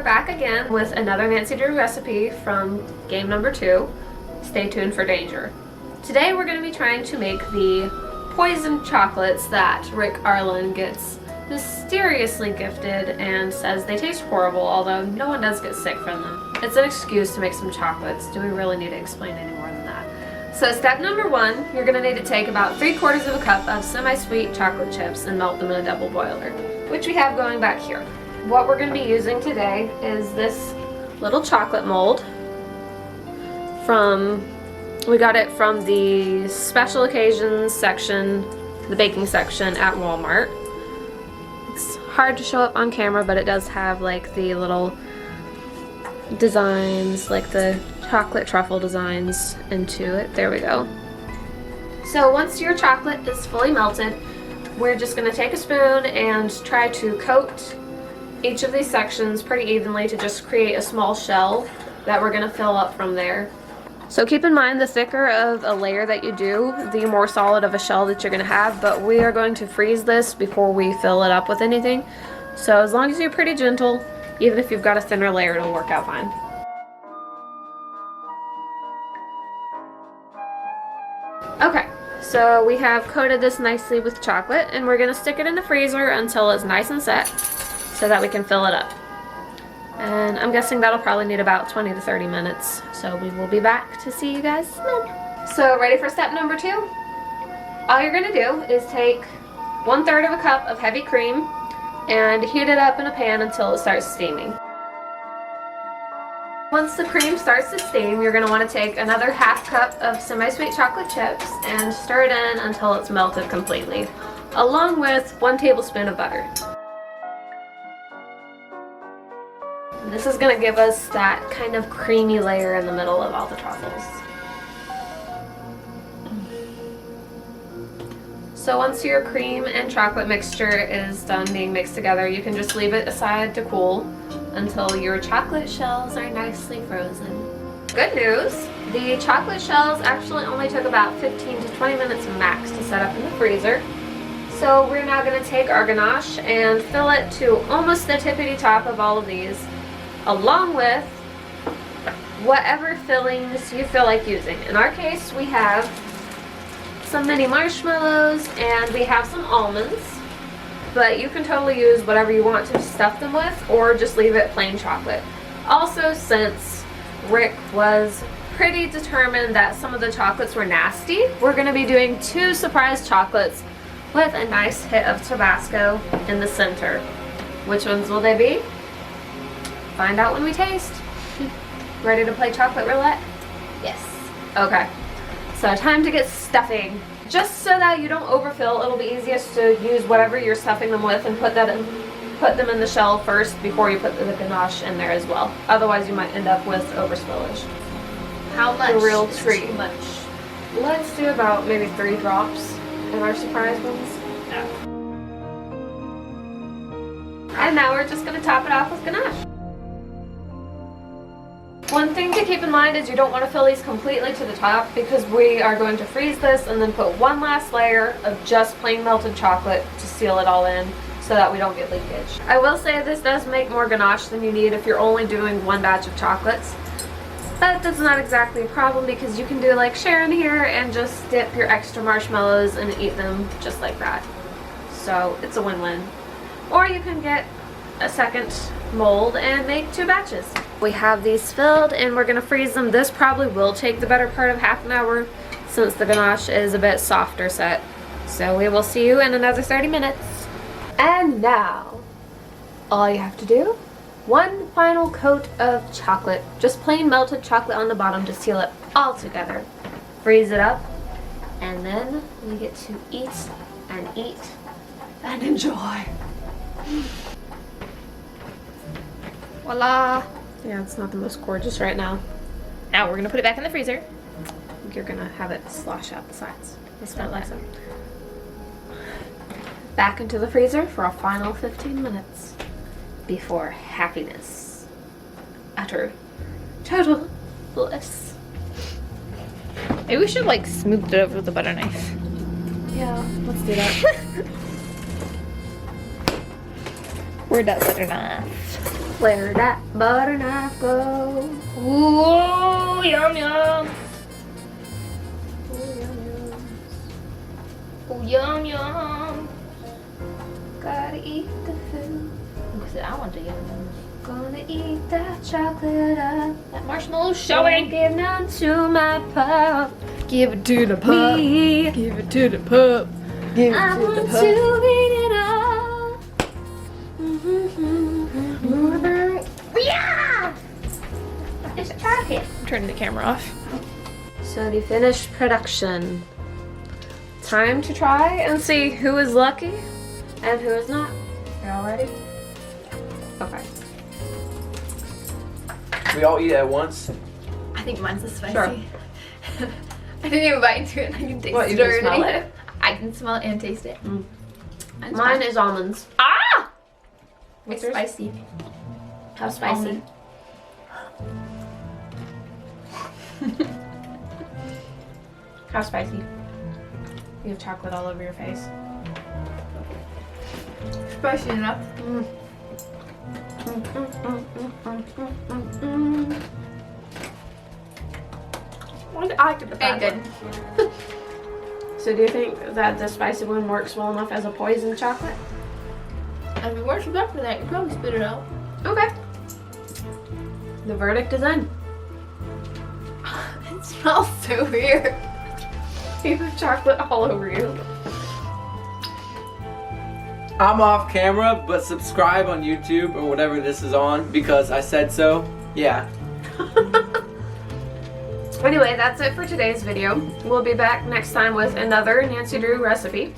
back again with another Nancy Drew recipe from game number 2. Stay tuned for danger. Today we're going to be trying to make the poison chocolates that Rick Arlen gets mysteriously gifted and says they taste horrible, although no one does get sick from them. It's an excuse to make some chocolates. Do we really need to explain any more than that? So step number 1, you're going to need to take about 3/4 of a cup of semi-sweet chocolate chips and melt them in a double boiler, which we have going back here. What we're going to be using today is this little chocolate mold we got it from the special occasions section, the baking section at Walmart. It's hard to show up on camera, but it does have like the little designs, like the chocolate truffle designs into it. There we go. So once your chocolate is fully melted, we're just going to take a spoon and try to coat each of these sections pretty evenly to just create a small shell that we're going to fill up from there. So keep in mind, the thicker of a layer that you do, the more solid of a shell that you're going to have, but we are going to freeze this before we fill it up with anything. So as long as you're pretty gentle, even if you've got a thinner layer, it'll work out fine. Okay, so we have coated this nicely with chocolate, and we're going to stick it in the freezer until it's nice and set so that we can fill it up. And I'm guessing that'll probably need about 20 to 30 minutes. So we will be back to see you guys then. So ready for step number 2? All you're going to do is take 1/3 of a cup of heavy cream and heat it up in a pan until it starts steaming. Once the cream starts to steam, you're going to want to take another 1/2 cup of semi-sweet chocolate chips and stir it in until it's melted completely, along with 1 tablespoon of butter. This is going to give us that kind of creamy layer in the middle of all the truffles. So once your cream and chocolate mixture is done being mixed together, you can just leave it aside to cool until your chocolate shells are nicely frozen. Good news! The chocolate shells actually only took about 15 to 20 minutes max to set up in the freezer. So we're now going to take our ganache and fill it to almost the tippity top of all of these, along with whatever fillings you feel like using. In our case, we have some mini marshmallows and we have some almonds, but you can totally use whatever you want to stuff them with, or just leave it plain chocolate. Also, since Rick was pretty determined that some of the chocolates were nasty, we're going to be doing 2 surprise chocolates with a nice hit of Tabasco in the center. Which ones will they be? Find out when we taste. Ready to play chocolate roulette? Yes. Okay. So time to get stuffing. Just so that you don't overfill, it'll be easiest to use whatever you're stuffing them with and put them in the shell first before you put the ganache in there as well. Otherwise you might end up with overspillage. How much? A real is treat. Too much. Let's do about maybe 3 drops in our surprise ones. Yeah. And now we're just going to top it off with ganache. One thing to keep in mind is you don't want to fill these completely to the top, because we are going to freeze this and then put one last layer of just plain melted chocolate to seal it all in so that we don't get leakage. I will say this does make more ganache than you need if you're only doing 1 batch of chocolates. But that's not exactly a problem, because you can do like Sharon here and just dip your extra marshmallows and eat them just like that. So it's a win-win. Or you can get a second mold and make 2 batches. We have these filled and we're going to freeze them. This probably will take the better part of half an hour since the ganache is a bit softer set. So we will see you in another 30 minutes. And now, all you have to do, 1 final coat of chocolate, just plain melted chocolate on the bottom to seal it all together. Freeze it up, and then we get to eat and enjoy. Voila! Yeah, it's not the most gorgeous right now. Now we're gonna put it back in the freezer. I think you're gonna have it slosh out the sides. That's not like so. Back into the freezer for a final 15 minutes before happiness. Utter, total bliss. Maybe we should like smooth it over with a butter knife. Yeah, let's do that. Where'd that butter knife? Where'd that butter knife go? Ooh, yum yum. Ooh, yum yum. Gotta eat the food. I want the yum yum. Gonna eat that chocolate up. That marshmallow Don't showing. give none to my pup. Give it to the pup. Me. Give it to the pup. Give it I to the want pup. to beat it up. Yeah! It's chocolate. I'm turning the camera off. So the finished production. Time to try and see who is lucky and who is not. You all ready? Okay. We all eat it at once. I think mine's the spicy. Sure. I didn't even bite into it. I can taste What, you it can already. smell it? I can smell it and taste it. Mm. Mine's Mine fine. is almonds. Ah! What's It's yours? spicy. How spicy? How spicy? You have chocolate all over your face. Spicy enough. I like the Ain't good. So do you think that the spicy one works well enough as a poison chocolate? If it works enough for that, you probably spit it out. Okay. The verdict is in. It smells so weird. You have chocolate all over you. I'm off camera, but subscribe on YouTube or whatever this is on because I said so. Yeah. Anyway, that's it for today's video. We'll be back next time with another Nancy Drew recipe.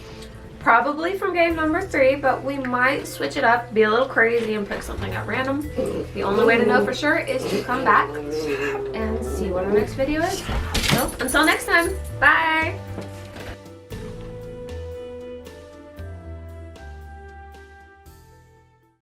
Probably from game number 3, but we might switch it up, be a little crazy, and pick something at random. The only way to know for sure is to come back and see what our next video is. So, until next time, bye!